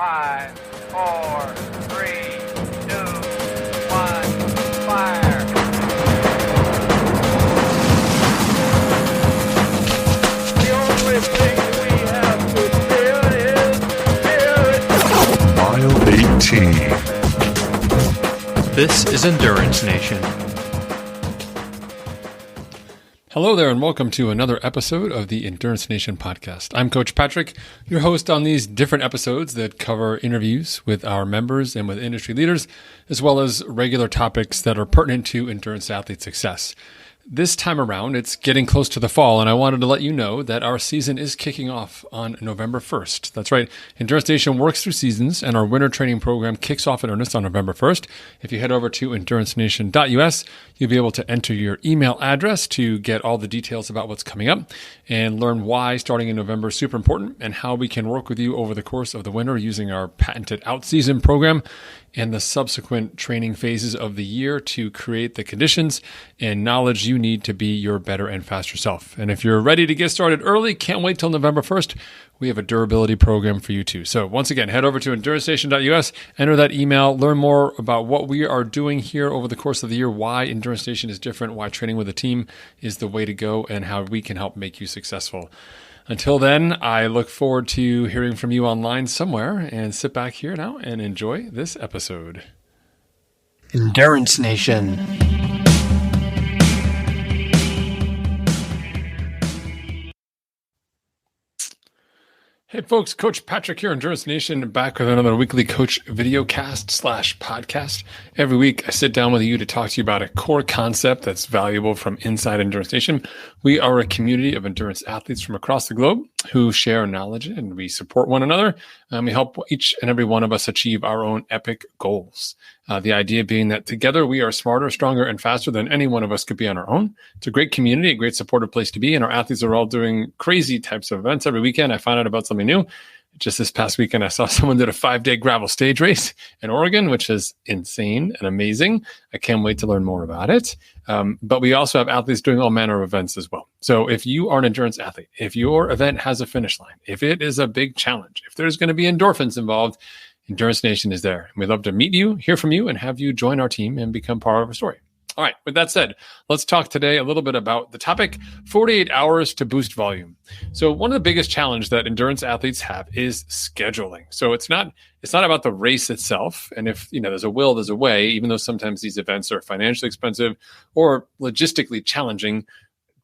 5, 4, 3, 2, 1, fire. The only thing we have to fear is fear. Mile 18. This is Endurance Nation. Hello there, and welcome to another episode of the Endurance Nation podcast. I'm Coach Patrick, your host on these different episodes that cover interviews with our members and with industry leaders, as well as regular topics that are pertinent to endurance athlete success. This time around, it's getting close to the fall, and I wanted to let you know that our season is kicking off on November 1st. That's right. Endurance Nation works through seasons, and our winter training program kicks off in earnest on November 1st. If you head over to endurancenation.us, you'll be able to enter your email address to get all the details about what's coming up and learn why starting in November is super important and how we can work with you over the course of the winter using our patented out-season program and the subsequent training phases of the year to create the conditions and knowledge you need to be your better and faster self. And if you're ready to get started early, can't wait till November 1st, we have a durability program for you too. So once again, head over to endurancenation.us, enter that email, learn more about what we are doing here over the course of the year, why Endurance Nation is different, why training with a team is the way to go, and how we can help make you successful. Until then, I look forward to hearing from you online somewhere, and sit back here now and enjoy this episode. Endurance Nation. Hey folks, Coach Patrick here, Endurance Nation, back with another weekly coach video cast / podcast. Every week I sit down with you to talk to you about a core concept that's valuable from inside Endurance Nation. We are a community of endurance athletes from across the globe who share knowledge, and we support one another. We help each and every one of us achieve our own epic goals. The idea being that together we are smarter, stronger, and faster than any one of us could be on our own. It's a great community, a great supportive place to be, and our athletes are all doing crazy types of events. Every weekend I find out about something new. Just this past weekend, I saw someone did a 5-day gravel stage race in Oregon, which is insane and amazing. I can't wait to learn more about it. But we also have athletes doing all manner of events as well. So if you are an endurance athlete, if your event has a finish line, if it is a big challenge, if there's going to be endorphins involved, Endurance Nation is there. And we'd love to meet you, hear from you, and have you join our team and become part of our story. All right, with that said, let's talk today a little bit about the topic, 48 hours to boost volume. So one of the biggest challenges that endurance athletes have is scheduling. So it's not about the race itself. And if there's a will, there's a way, even though sometimes these events are financially expensive or logistically challenging,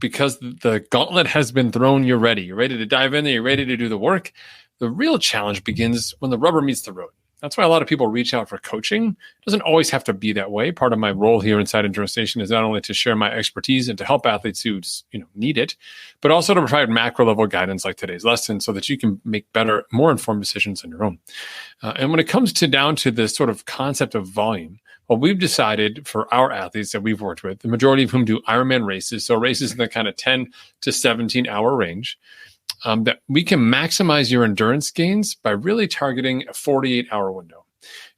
because the gauntlet has been thrown, you're ready. You're ready to dive in there, you're ready to do the work. The real challenge begins when the rubber meets the road. That's why a lot of people reach out for coaching. It doesn't always have to be that way. Part of my role here inside Endurance Nation is not only to share my expertise and to help athletes who need it, but also to provide macro level guidance like today's lesson so that you can make better, more informed decisions on your own. And when it comes down to this sort of concept of volume, well, we've decided for our athletes that we've worked with, the majority of whom do Ironman races, so races in the kind of 10 to 17 hour range, that we can maximize your endurance gains by really targeting a 48-hour window.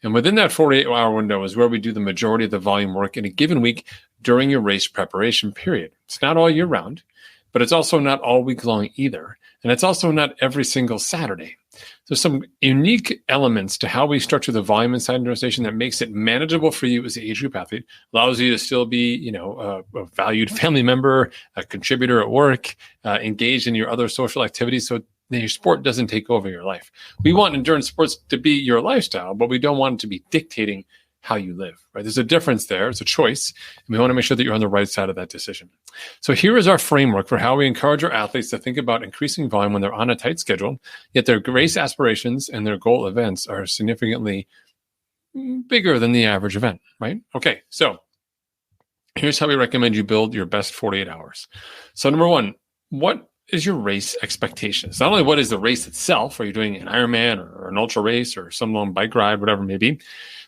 And within that 48-hour window is where we do the majority of the volume work in a given week during your race preparation period. It's not all year round, but it's also not all week long either. And it's also not every single Saturday. There's some unique elements to how we structure the volume inside Endurance Nation that makes it manageable for you as an age group athlete, allows you to still be, a valued family member, a contributor at work, engaged in your other social activities, so that your sport doesn't take over your life. We want endurance sports to be your lifestyle, but we don't want it to be dictating how you live, right? There's a difference there. It's a choice. And we want to make sure that you're on the right side of that decision. So here is our framework for how we encourage our athletes to think about increasing volume when they're on a tight schedule, yet their race aspirations and their goal events are significantly bigger than the average event, right? Okay, so here's how we recommend you build your best 48 hours. So number one, what is your race expectations? Not only what is the race itself, are you doing an Ironman or an ultra race or some long bike ride, whatever it may be,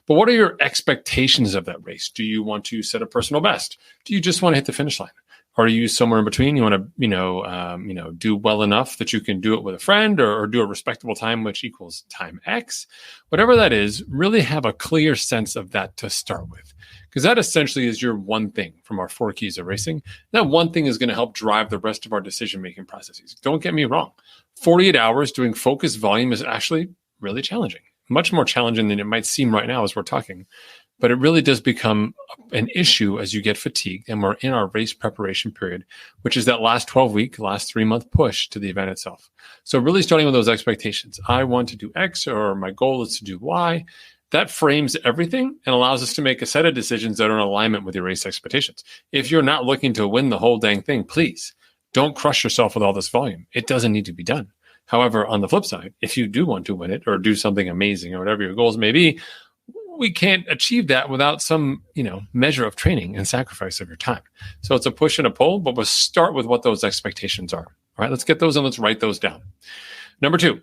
but what are your expectations of that race? Do you want to set a personal best? Do you just want to hit the finish line? Are you somewhere in between? You want to, do well enough that you can do it with a friend or do a respectable time, which equals time X? Whatever that is, really have a clear sense of that to start with. Because that essentially is your one thing from our 4 keys of racing. That one thing is going to help drive the rest of our decision-making processes. Don't get me wrong. 48 hours doing focused volume is actually really challenging. much more challenging than it might seem right now as we're talking. But it really does become an issue as you get fatigued and we're in our race preparation period, which is that last 12-week, last 3-month push to the event itself. So really starting with those expectations. I want to do X, or my goal is to do Y. That frames everything and allows us to make a set of decisions that are in alignment with your race expectations. If you're not looking to win the whole dang thing, please don't crush yourself with all this volume. It doesn't need to be done. However, on the flip side, if you do want to win it or do something amazing or whatever your goals may be, we can't achieve that without some, measure of training and sacrifice of your time. So it's a push and a pull, but we'll start with what those expectations are. All right, let's get those and let's write those down. Number 2,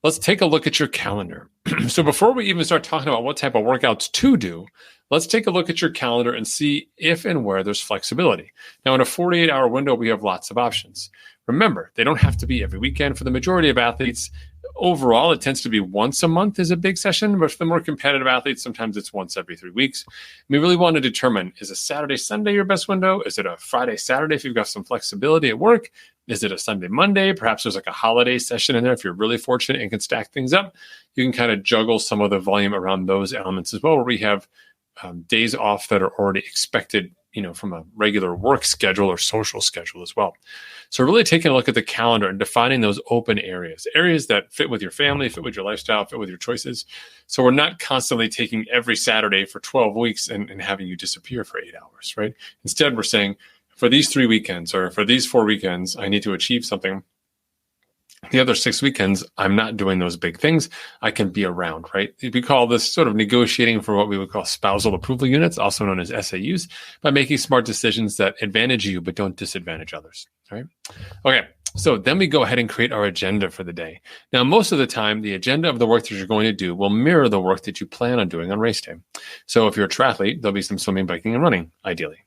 let's take a look at your calendar. So before we even start talking about what type of workouts to do, let's take a look at your calendar and see if and where there's flexibility. Now, in a 48-hour window, we have lots of options. Remember, they don't have to be every weekend. For the majority of athletes, overall, it tends to be once a month is a big session, but for the more competitive athletes, sometimes it's once every 3 weeks. We really want to determine, is a Saturday, Sunday your best window? Is it a Friday, Saturday if you've got some flexibility at work? Is it a Sunday, Monday? Perhaps there's like a holiday session in there. If you're really fortunate and can stack things up, you can kind of juggle some of the volume around those elements as well, where we have days off that are already expected, from a regular work schedule or social schedule as well. So really taking a look at the calendar and defining those open areas that fit with your family, fit with your lifestyle, fit with your choices. So we're not constantly taking every Saturday for 12 weeks and having you disappear for 8 hours, right? Instead, we're saying for these 3 weekends or for these 4 weekends, I need to achieve something. The other 6 weekends, I'm not doing those big things. I can be around, right? We call this sort of negotiating for what we would call spousal approval units, also known as SAUs, by making smart decisions that advantage you but don't disadvantage others, right? Okay, so then we go ahead and create our agenda for the day. Now, most of the time, the agenda of the work that you're going to do will mirror the work that you plan on doing on race day. So if you're a triathlete, there'll be some swimming, biking, and running, ideally.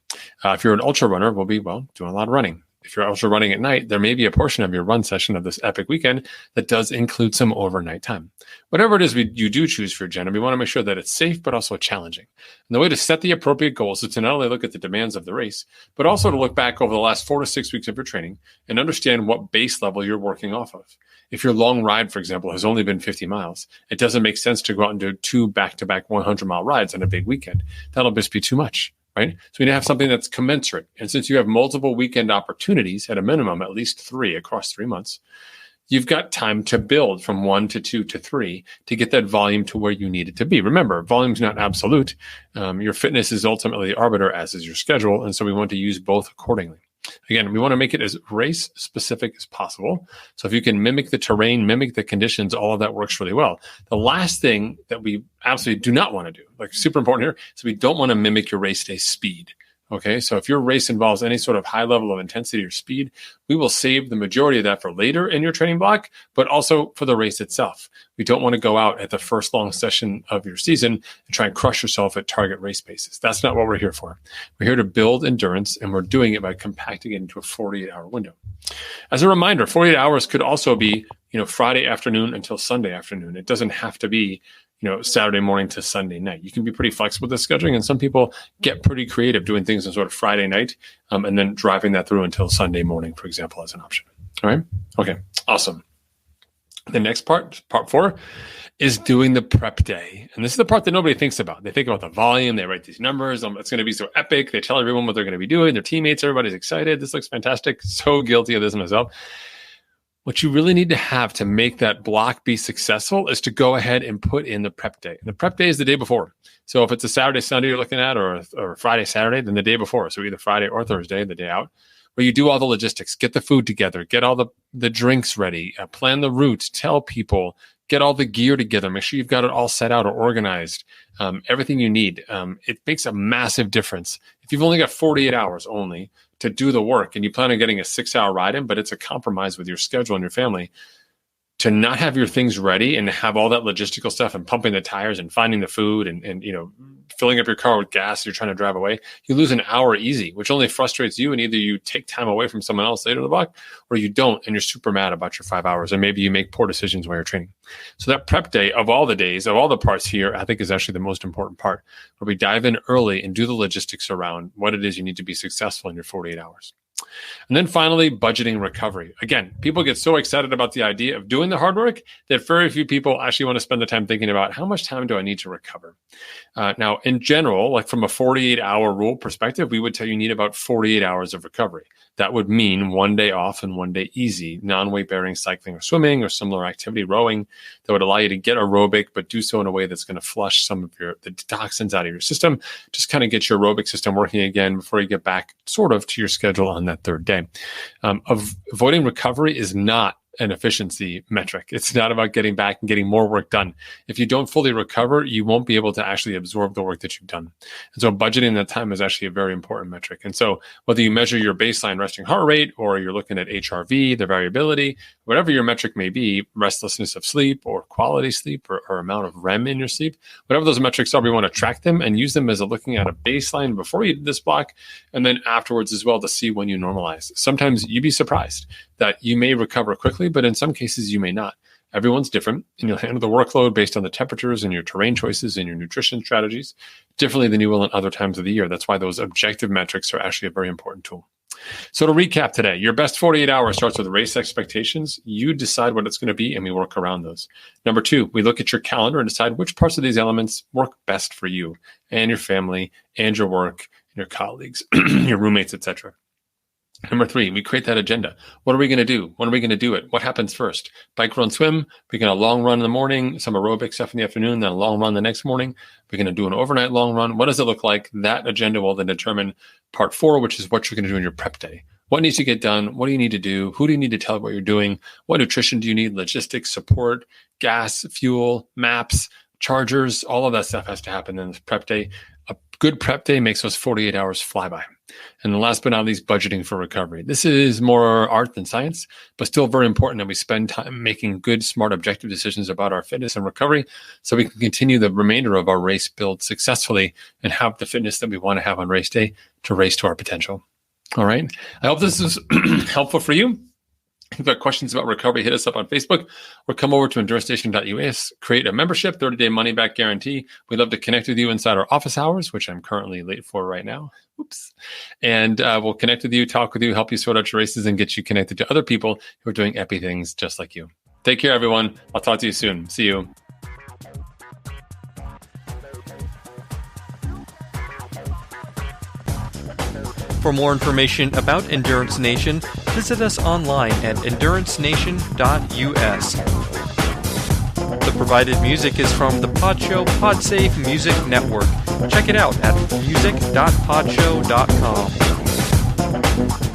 If you're an ultra runner, we'll be, doing a lot of running. If you're ultra running at night, there may be a portion of your run session of this epic weekend that does include some overnight time. Whatever it is you do choose for your agenda, we want to make sure that it's safe, but also challenging. And the way to set the appropriate goals is to not only look at the demands of the race, but also to look back over the last 4 to 6 weeks of your training and understand what base level you're working off of. If your long ride, for example, has only been 50 miles, it doesn't make sense to go out and do 2 back-to-back 100-mile rides on a big weekend. That'll just be too much. Right? So we need to have something that's commensurate. And since you have multiple weekend opportunities, at a minimum, at least 3 across 3 months, you've got time to build from 1 to 2 to 3 to get that volume to where you need it to be. Remember, volume's not absolute. Your fitness is ultimately the arbiter, as is your schedule. And so we want to use both accordingly. Again, we want to make it as race specific as possible. So if you can mimic the terrain, mimic the conditions, all of that works really well. The last thing that we absolutely do not want to do, like super important here, is we don't want to mimic your race day speed. Okay, so if your race involves any sort of high level of intensity or speed, we will save the majority of that for later in your training block, but also for the race itself. We don't want to go out at the first long session of your season and try and crush yourself at target race paces. That's not what we're here for. We're here to build endurance, and we're doing it by compacting it into a 48-hour window. As a reminder, 48 hours could also be, Friday afternoon until Sunday afternoon. It doesn't have to be Saturday morning to Sunday night. You can be pretty flexible with this scheduling, and some people get pretty creative doing things on sort of Friday night and then driving that through until Sunday morning, for example, as an option. All right? Okay, awesome. The next part 4, is doing the prep day. And this is the part that nobody thinks about. They think about the volume. They write these numbers. It's going to be so epic. They tell everyone what they're going to be doing. Their teammates, everybody's excited. This looks fantastic. So guilty of this myself. What you really need to have to make that block be successful is to go ahead and put in the prep day. And the prep day is the day before. So if it's a Saturday, Sunday you're looking at, or Friday, Saturday, then the day before. So either Friday or Thursday, the day out, where you do all the logistics, get the food together, get all the drinks ready, plan the route, tell people, get all the gear together, make sure you've got it all set out or organized, everything you need. It makes a massive difference. If you've only got 48 hours only to do the work and you plan on getting a 6-hour ride in, but it's a compromise with your schedule and your family, to not have your things ready and have all that logistical stuff and pumping the tires and finding the food and filling up your car with gas, you're trying to drive away, you lose an hour easy, which only frustrates you. And either you take time away from someone else later in the block, or you don't, and you're super mad about your 5 hours, and maybe you make poor decisions while you're training. So that prep day, of all the days, of all the parts here, I think is actually the most important part, where we dive in early and do the logistics around what it is you need to be successful in your 48 hours. And then finally, budgeting recovery. Again, people get so excited about the idea of doing the hard work that very few people actually want to spend the time thinking about how much time do I need to recover. Now, in general, like from a 48-hour rule perspective, we would tell you need about 48 hours of recovery. That would mean 1 day off and 1 day easy, non-weight bearing cycling or swimming or similar activity, rowing, that would allow you to get aerobic, but do so in a way that's going to flush some of the toxins out of your system. Just kind of get your aerobic system working again before you get back sort of to your schedule on that third day. Avoiding recovery is not an efficiency metric. It's not about getting back and getting more work done. If you don't fully recover, you won't be able to actually absorb the work that you've done. And so budgeting that time is actually a very important metric. And so whether you measure your baseline resting heart rate or you're looking at HRV, the variability, whatever your metric may be, restlessness of sleep or quality sleep or amount of REM in your sleep, whatever those metrics are, we want to track them and use them as looking at a baseline before you did this block and then afterwards as well to see when you normalize. Sometimes you'd be surprised that you may recover quickly, but in some cases you may not. Everyone's different, and you'll handle the workload based on the temperatures and your terrain choices and your nutrition strategies differently than you will in other times of the year. That's why those objective metrics are actually a very important tool. So to recap today, your best 48 hours starts with race expectations. You decide what it's going to be, and we work around those. Number 2, we look at your calendar and decide which parts of these elements work best for you and your family and your work and your colleagues, your roommates, etc. Number 3, we create that agenda. What are we going to do? When are we going to do it? What happens first? Bike, run, swim. We're going to long run in the morning, some aerobic stuff in the afternoon, then a long run the next morning. We're going to do an overnight long run. What does it look like? That agenda will then determine part 4, which is what you're going to do in your prep day. What needs to get done? What do you need to do? Who do you need to tell what you're doing? What nutrition do you need? Logistics, support, gas, fuel, maps, chargers, all of that stuff has to happen in this prep day. A good prep day makes those 48 hours fly by. And the last but not least, budgeting for recovery. This is more art than science, but still very important that we spend time making good, smart, objective decisions about our fitness and recovery so we can continue the remainder of our race build successfully and have the fitness that we want to have on race day to race to our potential. All right. I hope this is helpful for you. If you've got questions about recovery, hit us up on Facebook or come over to EnduranceNation.us, create a membership, 30-day money-back guarantee. We'd love to connect with you inside our office hours, which I'm currently late for right now. Oops. And we'll connect with you, talk with you, help you sort out your races, and get you connected to other people who are doing epi things just like you. Take care, everyone. I'll talk to you soon. See you. For more information about Endurance Nation, visit us online at endurancenation.us. The provided music is from the Podshow Podsafe Music Network. Check it out at music.podshow.com.